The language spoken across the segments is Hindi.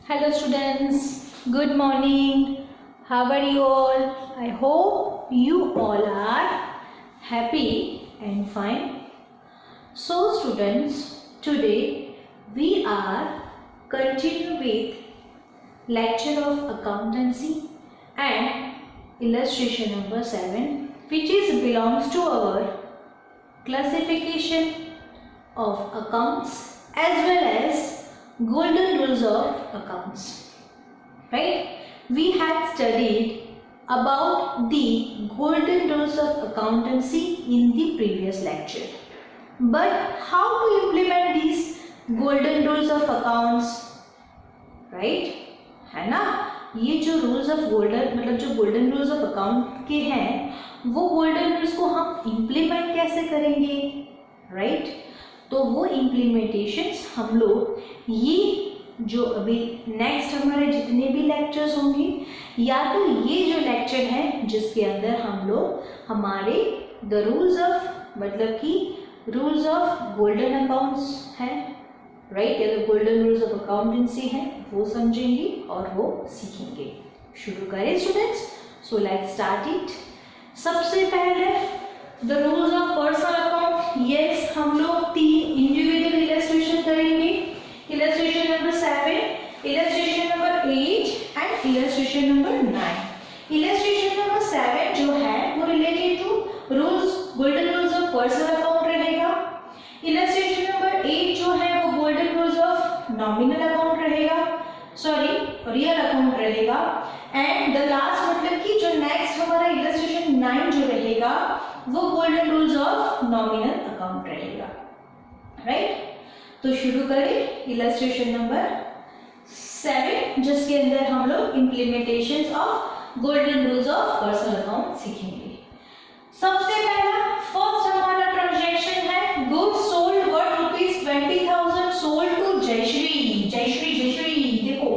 Hello students, good morning. How are you all? I hope you all are happy and fine. So students, today we are continue with lecture of accountancy and illustration number 7, which is belongs to our classification of accounts as well as golden rules of accounts. Right? We had studied about the golden rules of accountancy in the previous lecture. But how to implement these golden rules of accounts? Right? है ना? ये जो रूल्स ऑफ गोल्डन मतलब जो गोल्डन रूल्स ऑफ अकाउंट के हैं वो गोल्डन रूल्स को हम इम्प्लीमेंट कैसे करेंगे? राइट? तो वो इम्प्लीमेंटेशंस हम लोग ये जो अभी नेक्स्ट हमारे जितने भी लेक्चर्स होंगे या तो ये जो लेक्चर है जिसके अंदर हम लोग हमारे द रूल्स ऑफ मतलब कि रूल्स ऑफ गोल्डन अकाउंट्स हैं, राइट, या तो गोल्डन रूल्स ऑफ अकाउंटेंसी हैं, वो समझेंगे और वो सीखेंगे. शुरू करें students. So let's start it. सबसे पहले the rules of personal account. Yes, हम लोग 3 इंडिविजुअल इलस्ट्रेशन करेंगे. Illustration number 7, illustration number 8 and illustration number 9. Illustration number 7 जो है वो related to rules golden rules of personal account रहेगा. इलस्ट्रेशन नंबर 8 जो है वो golden rules of nominal account रहेगा, सॉरी रियल अकाउंट रहेगा. एंड द लास्ट मतलब कि जो नेक्स्ट हमारा इलस्ट्रेशन 9 जो रहेगा वो golden rules of nominal account रहेगा. राइट? तो शुरू करें इलस्ट्रेशन नंबर 7 जिसके अंदर हम लोग implementation of golden rules of personal account सीखेंगे. सबसे पहला फर्स्ट हमारा ट्रांजैक्शन है goods sold worth ₹20,000 sold to Jayashree. Jayashree देखो,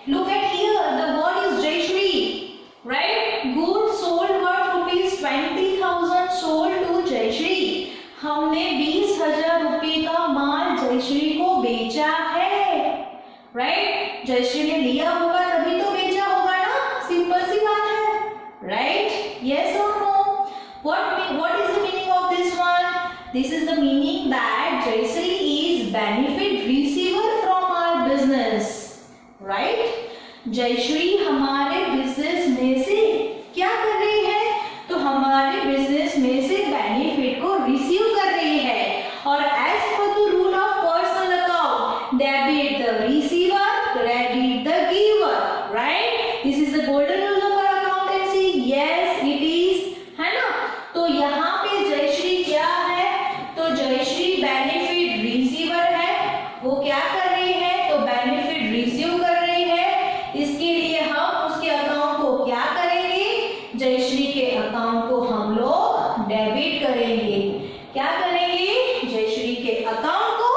look at here the word is Jayashree, right. Goods sold worth ₹20,000 sold to Jayashree. हमने 20,000 रुपए का माल जयश्री को बेचा है, राइट. जयश्री ने लिया होगा तभी तो बेचा होगा ना, सिंपल सी बात है, राइट. यस और no? What is the meaning of this one? This is the meaning that Jayashree is benefit receiver from our business, right? Jayshree हमारे बिजनेस में से क्या कर रही है? तो हमारे बिजनेस में से बेनिफिट को रिसीव कर रही है. और as per the rule of personal account, debit the receiver, credit the giver, right. This is the golden rule of our accountancy. Yes it is, है ना. तो यहाँ पे जयश्री क्या है? तो जयश्री बेनिफिट रिसीवर है. वो क्या कर रही है? तो बेनिफिट रिसीव कर रही है. इसके लिए हम उसके अकाउंट को क्या करेंगे? जयश्री के अकाउंट को हम लोग डेबिट करेंगे. क्या करेंगे? जयश्री के अकाउंट को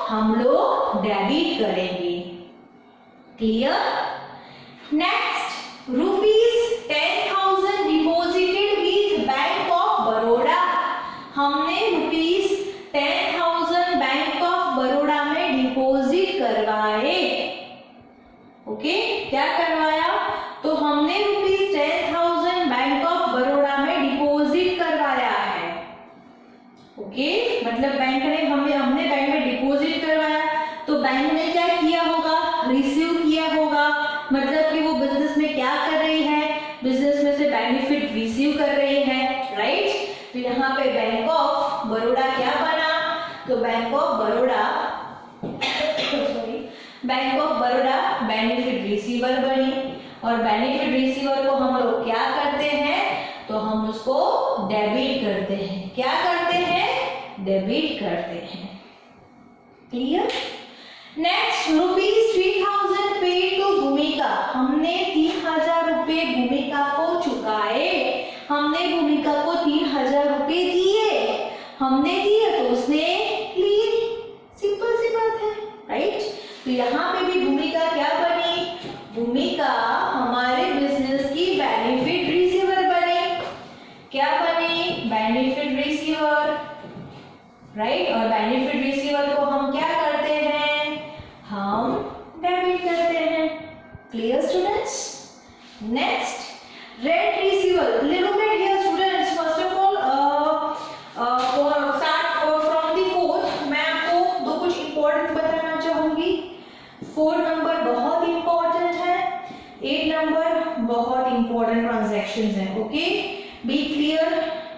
हम लोग डेबिट करेंगे. Clear? Next, ₹10,000 deposited with bank of Baroda. हमने ₹10,000 बैंक ऑफ बड़ौदा में डिपॉजिट करवाए. ओके, क्या करवाया? तो हमने ₹10,000 बैंक ऑफ बड़ौदा में डिपॉजिट करवाया है. ओके, मतलब बैंक ने हमने बैंक में डिपॉजिट करवाया तो बैंक ने क्या किया होगा? रिसीव किया होगा. मतलब कि वो बिजनेस में क्या कर रही है? बिजनेस में से बेनिफिट रिसीव कर रही है, राइट. तो यहाँ पे बैंक ऑफ बड़ौदा क्या बना? तो bank of Baroda bank of Baroda benefit receiver बनी. और बेनिफिट रिसीवर को हम लोग क्या करते हैं? तो हम उसको डेबिट करते हैं. क्या करते हैं? डेबिट करते हैं. क्लियर? नेक्स्ट, ₹3,000 पेड टू भूमिका. हमने 3,000 रुपए भूमिका को चुकाए. हमने भूमिका को 3,000 रुपए दिए. हमने दिए तो उसने लिए. सिंपल सी बात है, राइट. तो यहाँ पे भी भूमिका क्या बनी? भूमिका हमारे बिजनेस की बेनिफिट रिसीवर बनी. क्या बनी? Benefit receiver, right. और बेनिफिट रिसीवर को हम क्या करते हैं? हम डेबिट करते हैं. Clear students? Next, rent receivable. Look at here students. First of all, start from the fourth. मैं आपको दो कुछ important बताना चाहूंगी. 4 नंबर बहुत important है. 8 नंबर बहुत important transactions हैं. Okay? Be clear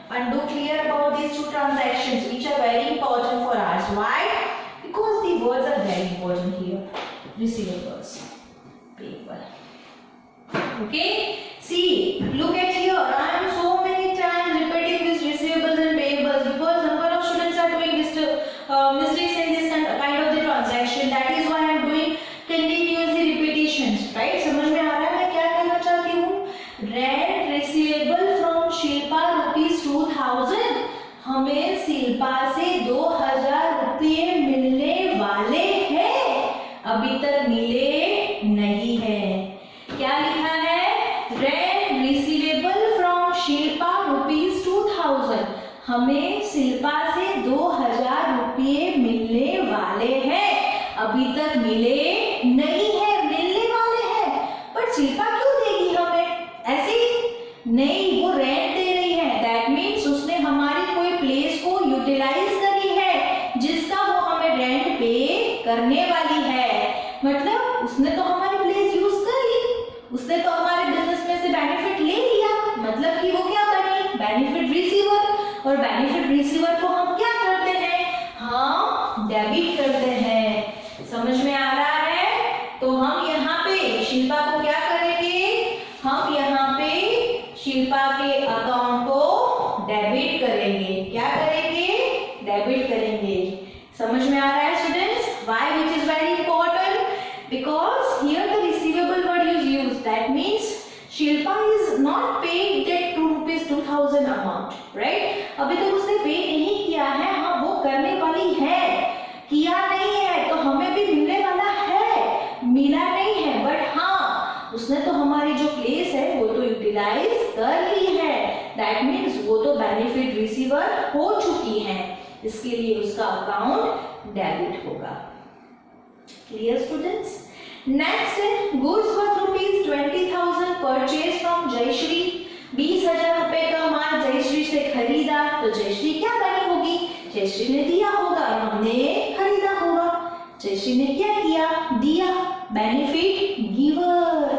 and do clear about these two transactions which are very important for us. Why? Because the words are very important here. Receivables, payable. Okay, see, look at here. I am so many times repeating this receivables and payables because number of students are doing this mistakes in this kind of the transaction. That is why I am doing continuously repetitions. Right? समझ में आ रहा है मैं क्या कहना चाहती हूँ? Rent receivable from Shilpa ₹2000. हमें शिल्पा से 2000 रुपये मिलने वाले हैं. अभी तक मिले नहीं है. क्या लिखा है? Rent receivable from Shilpa ₹2000. हमें शिल्पा से 2000 रुपये मिलने वाले हैं. अभी तक मिले नहीं है. मिलने वाले हैं पर शिल्पा क्यों देगी हमें? ऐसे ही नहीं, वो रेंट दे रही है. दैट मीन्स उसने हमारी कोई प्लेस को यूटिलाइज करी है जिसका वो हमें रेंट पे करने वाली है. मतलब उसने तो हमारी प्लेस यूज कर ली, उसने तो हमारे बिजनेस में से बेनिफिट ले लिया. मतलब कि वो क्या बनी? Benefit receiver. और बेनिफिट रिसीवर को हम क्या करते हैं? हम डेबिट करते हैं. समझ में आ रहा है? तो हम यहाँ पे शिल्पा को क्या करेंगे? हम यहाँ पे शिल्पा के अकाउंट को डेबिट करेंगे. क्या करेंगे? डेबिट करेंगे. समझ में आ रहा है students? Why which is very important? Because here the receivable word is used. That means Shilpa is not paid that ₹2000 amount, right? अभी तक उसने पे नहीं किया है. हाँ वो करने वाली है. किया नहीं है तो हमें भी मिलने वाला है. मिला नहीं है बट हाँ उसने तो हमारी जो प्लेस है वो तो यूटिलाइज कर ली है. That means वो तो बेनिफिट रिसीवर हो चुकी है. इसके लिए उसका अकाउंट डेबिट होगा. Clear students? Next, goods worth ₹20,000 purchased from Jayshree. 20,000 रुपए का माल जयश्री से खरीदा तो जयश्री क्या बनी होगी? जयश्री ने दिया होगा और हमने खरीदा होगा. जयश्री ने क्या किया? दिया. Benefit giver.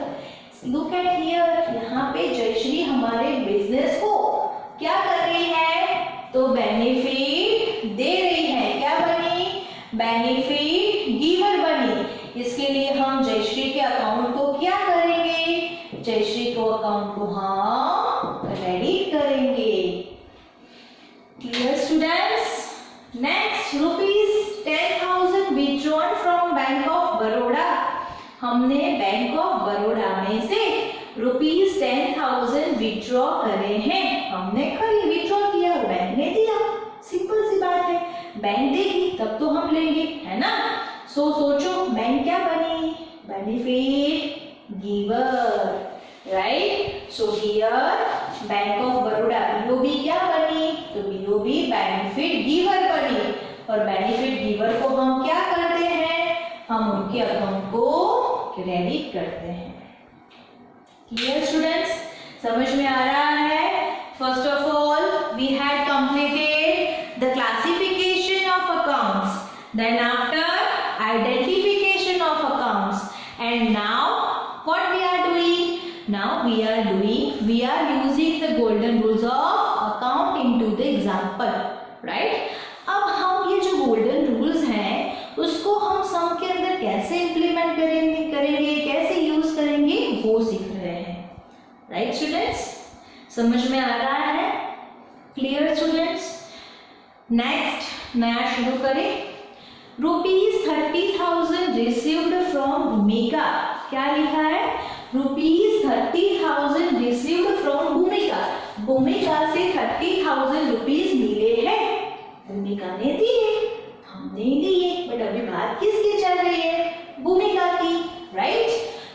Look at here. यहाँ पे जयश्री हमारे बिजनेस को क्या कर रही है? तो बेनिफिट दे रही है. क्या बनी? बेनिफिट गिवर बनी. इसके लिए हम जयश्री के अकाउंट को क्या करेंगे? जयश्री को अकाउंट को हम क्रेडिट करेंगे. Clear students? Next, ₹10,000 withdrawn from bank of Baroda. हमने बैंक ऑफ बड़ौदा में से ₹10,000 विथड्रॉ करे हैं. हमने खरीद विथड्रॉ किया और बैंक ने दिया. सिंपल सी बात है. बैंक देगी तब तो हम लेंगे, है ना? सोचो बैंक क्या बनी? Benefit giver, right? So here bank of Baroda BOB क्या बनी? तो बीओबी बेनिफिट गिवर बनी. और बेनिफिट गिवर को हम क्या करते हैं? हम उनके अकाउंट को क्रेडिट करते हैं. Clear students? समझ में आ रहा है? First of all we had completed the classification of accounts, then after identification of accounts, and now what we are doing? Now we are using the golden rules of accounting to the example, right? अब हम ये जो golden rules हैं उसको हम सम के अंदर कैसे implement करेंगे कैसे यूज करेंगे वो सीख रहे हैं. Right students? समझ में आ रहा है? Clear students? नेक्स्ट नया शुरू करें. ₹30,000 रिसीव्ड फ्रॉम भूमिका. क्या लिखा है? ₹30,000 रिसीव्ड फ्रॉम भूमिका. भूमिका से 30,000 रुपीज मिले हैं. भूमिका ने दिए, हमने दिए, बट अभी बात किसकी चल रही है? भूमिका की, राइट?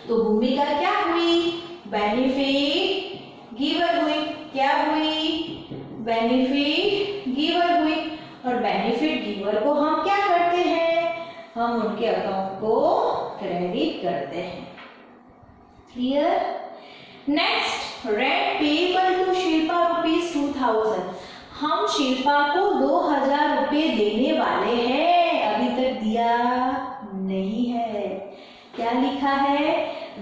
तो भूमिका क्या हुई? बेनिफिट गिवर हुई. क्या हुई? बेनिफिट गिवर हुई. और बेनिफिट गिवर को हम क्या करते हैं? हम उनके अकाउंट को क्रेडिट करते हैं. Clear. Next, rent payable to Shilpa ₹2000। हम शिल्पा को 2000 रुपये देने वाले हैं, अभी तक दिया नहीं है। क्या लिखा है?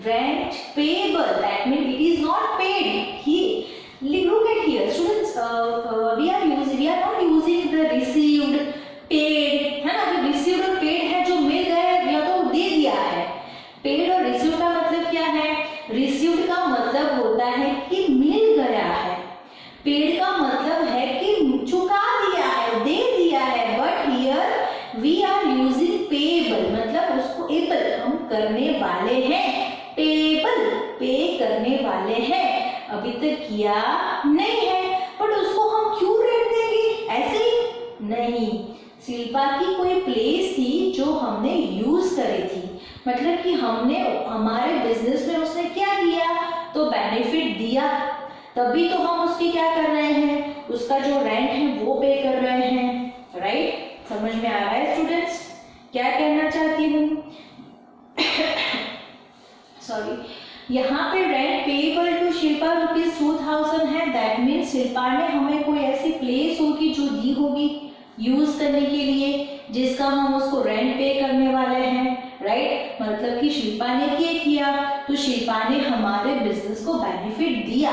Rent payable, that mean it is not paid. He look at here students, we are not using the received, paid, है ना। अभी received और paid है, जो मिल गया है या तो दे दिया है। paid और received का मतलब क्या है? received का मतलब होता है कि मिल गया है, paid का मतलब है कि चुका दिया है, दे दिया है। But here we are using payable, मतलब उसको able हम करने वाले हैं, payable पे करने वाले हैं। अभी तक किया नहीं है, बट उसको हम क्यों रेंट देंगे? ऐसे ही नहीं। शिल्पा की कोई प्लेस थी जो हमने यूज करी थी, मतलब कि हमने हमारे बिजनेस में उसने क्या किया, तो बेनिफिट दिया, तभी तो हम उसकी क्या कर रहे हैं, उसका जो रेंट है वो पे कर रहे हैं। राइट? समझ में आ रहा है स्टूडेंट्स क्या कहना चाहती हूँ? सॉरी, यहाँ पे रेंट पेएबल टू शिल्पा ₹2000 है, दैट मीन शिल्पा ने हमें कोई ऐसी प्लेस होगी जो दी होगी यूज करने के लिए, जिसका हम उसको रेंट पे करने वाले हैं। राइट? मतलब कि शिल्पा ने क्या किया, तो शिल्पा ने हमारे बिजनेस को बेनिफिट दिया,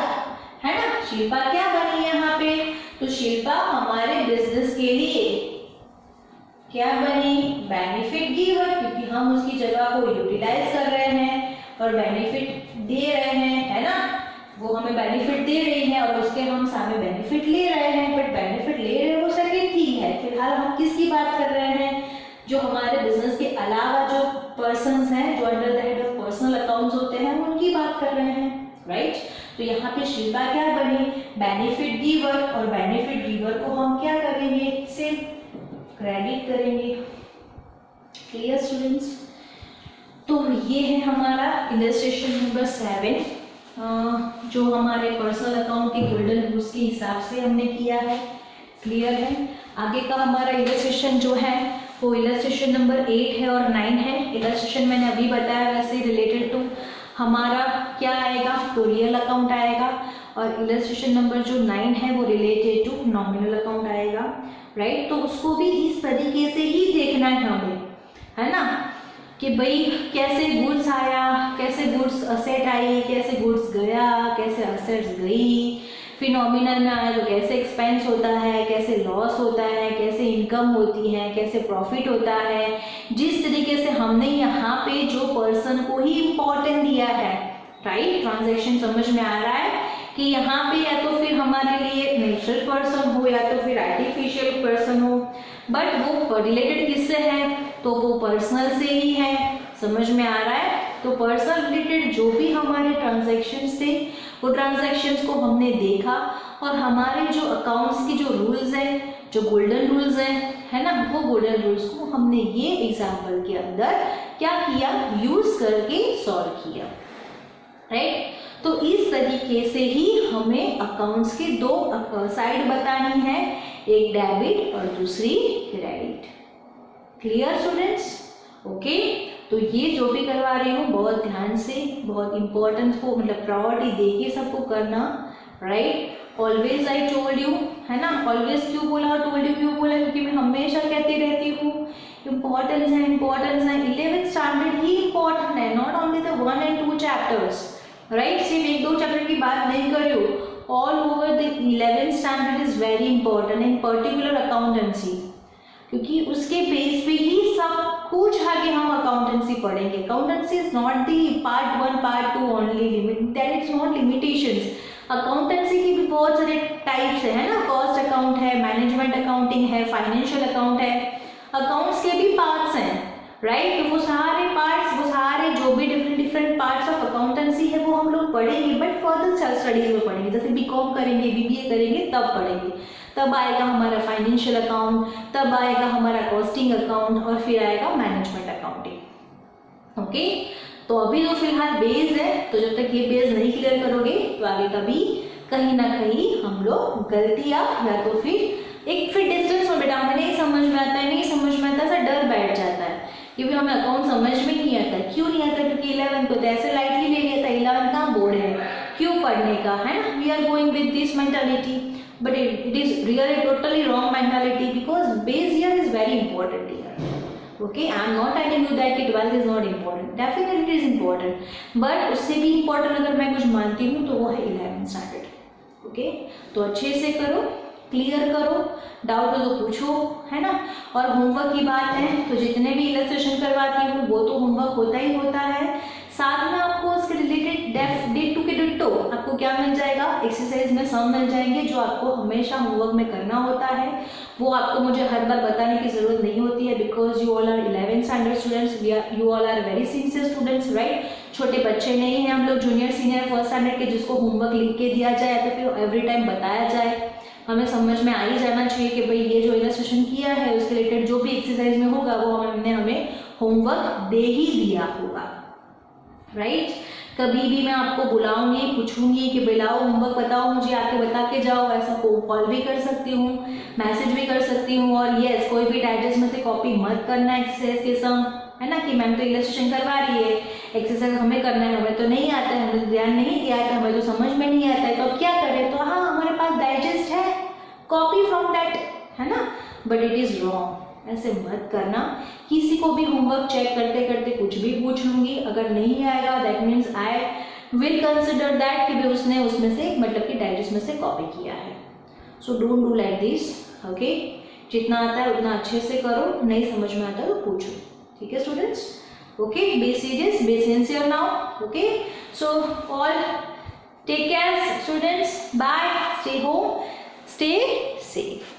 है ना। शिल्पा क्या बनी यहाँ पे, तो शिल्पा हमारे बिजनेस के लिए क्या बनी, बेनिफिट गिवर, क्योंकि हम उसकी जगह को यूटिलाइज कर रहे हैं और बेनिफिट दे रहे हैं, है ना। वो हमें बेनिफिट दे रही है और उसके हम सामने बेनिफिट ले रहे हैं, बट बेनिफिट ले रहे हैं वो सेकंड थिंग है। फिलहाल हम किसकी बात कर रहे हैं, जो हमारे बिजनेस के अलावा जो पर्सन्स हैं, जो under the head of personal accounts होते हैं, उनकी बात कर रहे हैं। राइट? तो यहाँ पे शिल्पा क्या बनी, बेनिफिट गिवर, और बेनिफिट गिवर को हम क्या करेंगे, से क्रेडिट करेंगे। Clear students? तो ये है हमारा इलस्ट्रेशन नंबर 7, जो हमारे पर्सनल अकाउंट के गोल्डन रूल्स के हिसाब से हमने किया है। क्लियर है? आगे का हमारा इलस्ट्रेशन जो है वो इलस्ट्रेशन नंबर 8 है और 9 है। इलस्ट्रेशन मैंने अभी बताया, वैसे रिलेटेड टू हमारा क्या आएगा, तो रियल अकाउंट आएगा, और इलस्ट्रेशन नंबर जो 9 है वो रिलेटेड टू नॉमिनल अकाउंट आएगा। राइट? तो उसको भी इस तरीके से ही देखना है हमें, है ना, कि भाई कैसे गुड्स आया, कैसे गुड्स असेट आई, कैसे गुड्स गया, कैसे असेट्स गई, फिर नॉमिनल में आया तो कैसे एक्सपेंस होता है, कैसे लॉस होता है, कैसे इनकम होती है, कैसे प्रॉफिट होता है। जिस तरीके से हमने यहाँ पे जो पर्सन को ही इम्पोर्टेंट दिया है, राइट, ट्रांजैक्शन समझ में आ रहा है कि यहाँ पे या तो फिर हमारे लिए नेचुरल पर्सन हो या तो फिर आर्टिफिशियल पर्सन हो, बट वो रिलेटेड किससे है, तो वो पर्सनल से ही है। समझ में आ रहा है? तो पर्सनल रिलेटेड जो भी हमारे ट्रांजैक्शंस थे, वो ट्रांजैक्शंस को हमने देखा, और हमारे जो अकाउंट्स की जो रूल्स हैं, जो गोल्डन रूल्स हैं, है ना, वो गोल्डन रूल्स को हमने ये एग्जाम्पल के अंदर क्या किया, यूज करके सॉल्व किया। राइट? तो इस तरीके से ही हमें अकाउंट्स के दो साइड बतानी है, एक डेबिट और दूसरी क्रेडिट। Clear students? ओके, तो ये जो भी करवा रही हूँ बहुत ध्यान से, बहुत इंपॉर्टेंस को मतलब प्रायोरिटी देके सबको करना। Right? Always I told you, है ना, ऑलवेज क्यों बोला, टोल्ड यू क्यों बोला, क्योंकि मैं हमेशा कहती रहती हूँ इम्पोर्टेंस है, इम्पोर्टेंस है। 11th स्टैंडर्ड ही इम्पोर्टेंट है, not only the 1 and 2 chapters. Right? सिर्फ 1-2 चैप्टर की बात नहीं कर रही हूँ, all over the 11th standard is very important, in particular accountancy, क्योंकि उसके बेस पे ही सब कुछ आगे हम अकाउंटेंसी पढ़ेंगे। Accountancy is not the part 1 part 2 only, that is not limitations. Accountancy की भी बहुत सारे टाइप्स है ना, कॉस्ट अकाउंट है, मैनेजमेंट अकाउंटिंग है, फाइनेंशियल अकाउंट है, अकाउंट्स के भी पार्ट्स हैं। राइट? तो वो सारे पार्ट्स, वो सारे जो भी डिफरेंट पार्ट्स ऑफ अकाउंटेंसी है वो हम लोग पढ़ेंगे, बट फर्दर स्टडीज में पढ़ेंगे, जैसे बीकॉम करेंगे, बीबीए करेंगे, तब पढ़ेंगे। तब आएगा हमारा फाइनेंशियल अकाउंट, तब आएगा हमारा कॉस्टिंग अकाउंट, और फिर आएगा मैनेजमेंट अकाउंटिंग। ओके, तो अभी तो फिलहाल बेस है, तो जब तक ये बेस नहीं क्लियर करोगे तो आगे कभी कहीं ना कहीं हम लोग गलतियां या तो फिर डिस्टेंस में, बेटा हमें नहीं समझ में आता है, नहीं समझ में आता, ऐसा डर बैठ जाता है, क्योंकि हमें अकाउंट समझ में नहीं आता। क्यों नहीं आता? क्योंकि 11th को तो ऐसे लाइटली ले लिया था, जाएगा, है ना, we are going with this mentality, but it is really totally wrong mentality, because base year is very important year. Okay, I am not telling you that 12th is not important. Definitely it is important. But उससे भी important अगर मैं कुछ मानती हूँ तो वो है 11th standard. Okay, तो अच्छे से करो, क्लियर करो, डाउट हो तो पूछो, है ना. और होमवर्क की बात है तो जितने भी इलस्ट्रेशन करवाती हूँ वो तो होमवर्क होता ही होता है. साथ में आपको उसके रिलेटेड डे टू के डिट्टो आपको क्या मिल जाएगा, एक्सरसाइज में सम मिल जाएंगे जो आपको हमेशा होमवर्क में करना होता है. वो आपको मुझे हर बार बताने की जरूरत नहीं होती है, because you all are 11th standard students, you all are very sincere students, right. छोटे बच्चे नहीं हैं हम लोग, जूनियर सीनियर फर्स्ट स्टैंडर्ड के, जिसको होमवर्क लिख के दिया जाए या तो फिर एवरी टाइम बताया जाए. हमें समझ में आ ही जाना चाहिए कि भाई ये जो इलस्ट्रेशन किया है उसके रिलेटेड जो भी एक्सरसाइज में होगा वो हमने हमें होमवर्क दे ही दिया होगा, राइट. कभी भी मैं आपको बुलाऊंगी, पूछूंगी कि बुलाओ होमवर्क बताओ, मुझे आके बता के जाओ, ऐसा कॉल भी कर सकती हूँ, मैसेज भी कर सकती हूँ. और यस, कोई भी डाइजेस्ट में से कॉपी मत करना एक्सरसाइज के सम, है ना, कि मैम तो इलस्ट्रेशन करवा रही है, एक्सरसाइज हमें करना है, हमें तो नहीं आता है, हमें ध्यान नहीं दिया है, हमें तो समझ में नहीं आता है, तो अब क्या करें. तो हाँ, हमारे पास डाइजेस्ट है, कॉपी फ्रॉम दैट, है ना. बट इट इज रॉन्ग, ऐसे मत करना. किसी को भी होमवर्क चेक करते करते कुछ भी पूछ लूंगी, अगर नहीं आएगा that means I will consider that कि भी उसने उसमें से मतलब कि डाइजेस्ट में से कॉपी किया है. So don't do like this. Okay, जितना आता है उतना अच्छे से करो, नहीं समझ में आता तो पूछो. ठीक है students. Okay, be serious, be sincere now. Okay, so all take care students, bye, stay home, stay safe.